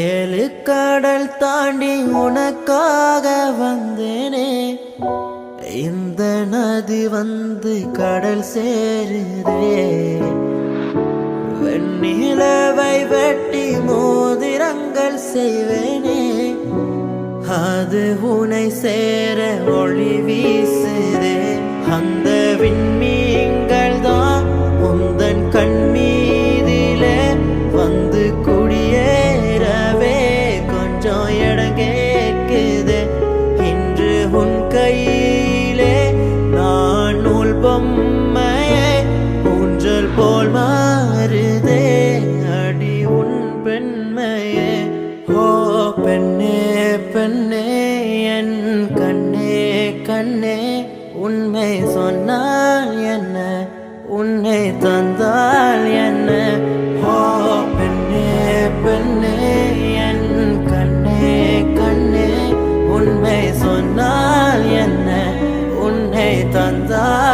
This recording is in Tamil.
ஏழு கடல் தாண்டி உனக்காக வந்தேனே. இந்த நதி வந்து கடல் சேருதே. வெண்ணிலவை வெட்டி மோதிரங்கள் செய்வேனே. அது உனை சேர ஒளி வீசுதே. அந்த விண்மீன்கள் தான் உந்தன் கண்மீதிலே வந்து குடியேறவே கொஞ்சம் இடம் கேக்குதே. இன்று உன் கையிலே நான் நூல் பொம்மையே ஊஞ்சல் போல் மாறுதே. அடி உன் பெண்மையே. ஓ பெண்ணே பெண்ணே என் கண்ணே கண்ணே, உண்மை சொன்னால் என்ன, உன்னை தந்தால் என்ன. ஓ பெண்ணே பெண்ணே என் கண்ணே கண்ணே, உண்மை சொன்னால் என்ன, உன்னை தந்தால்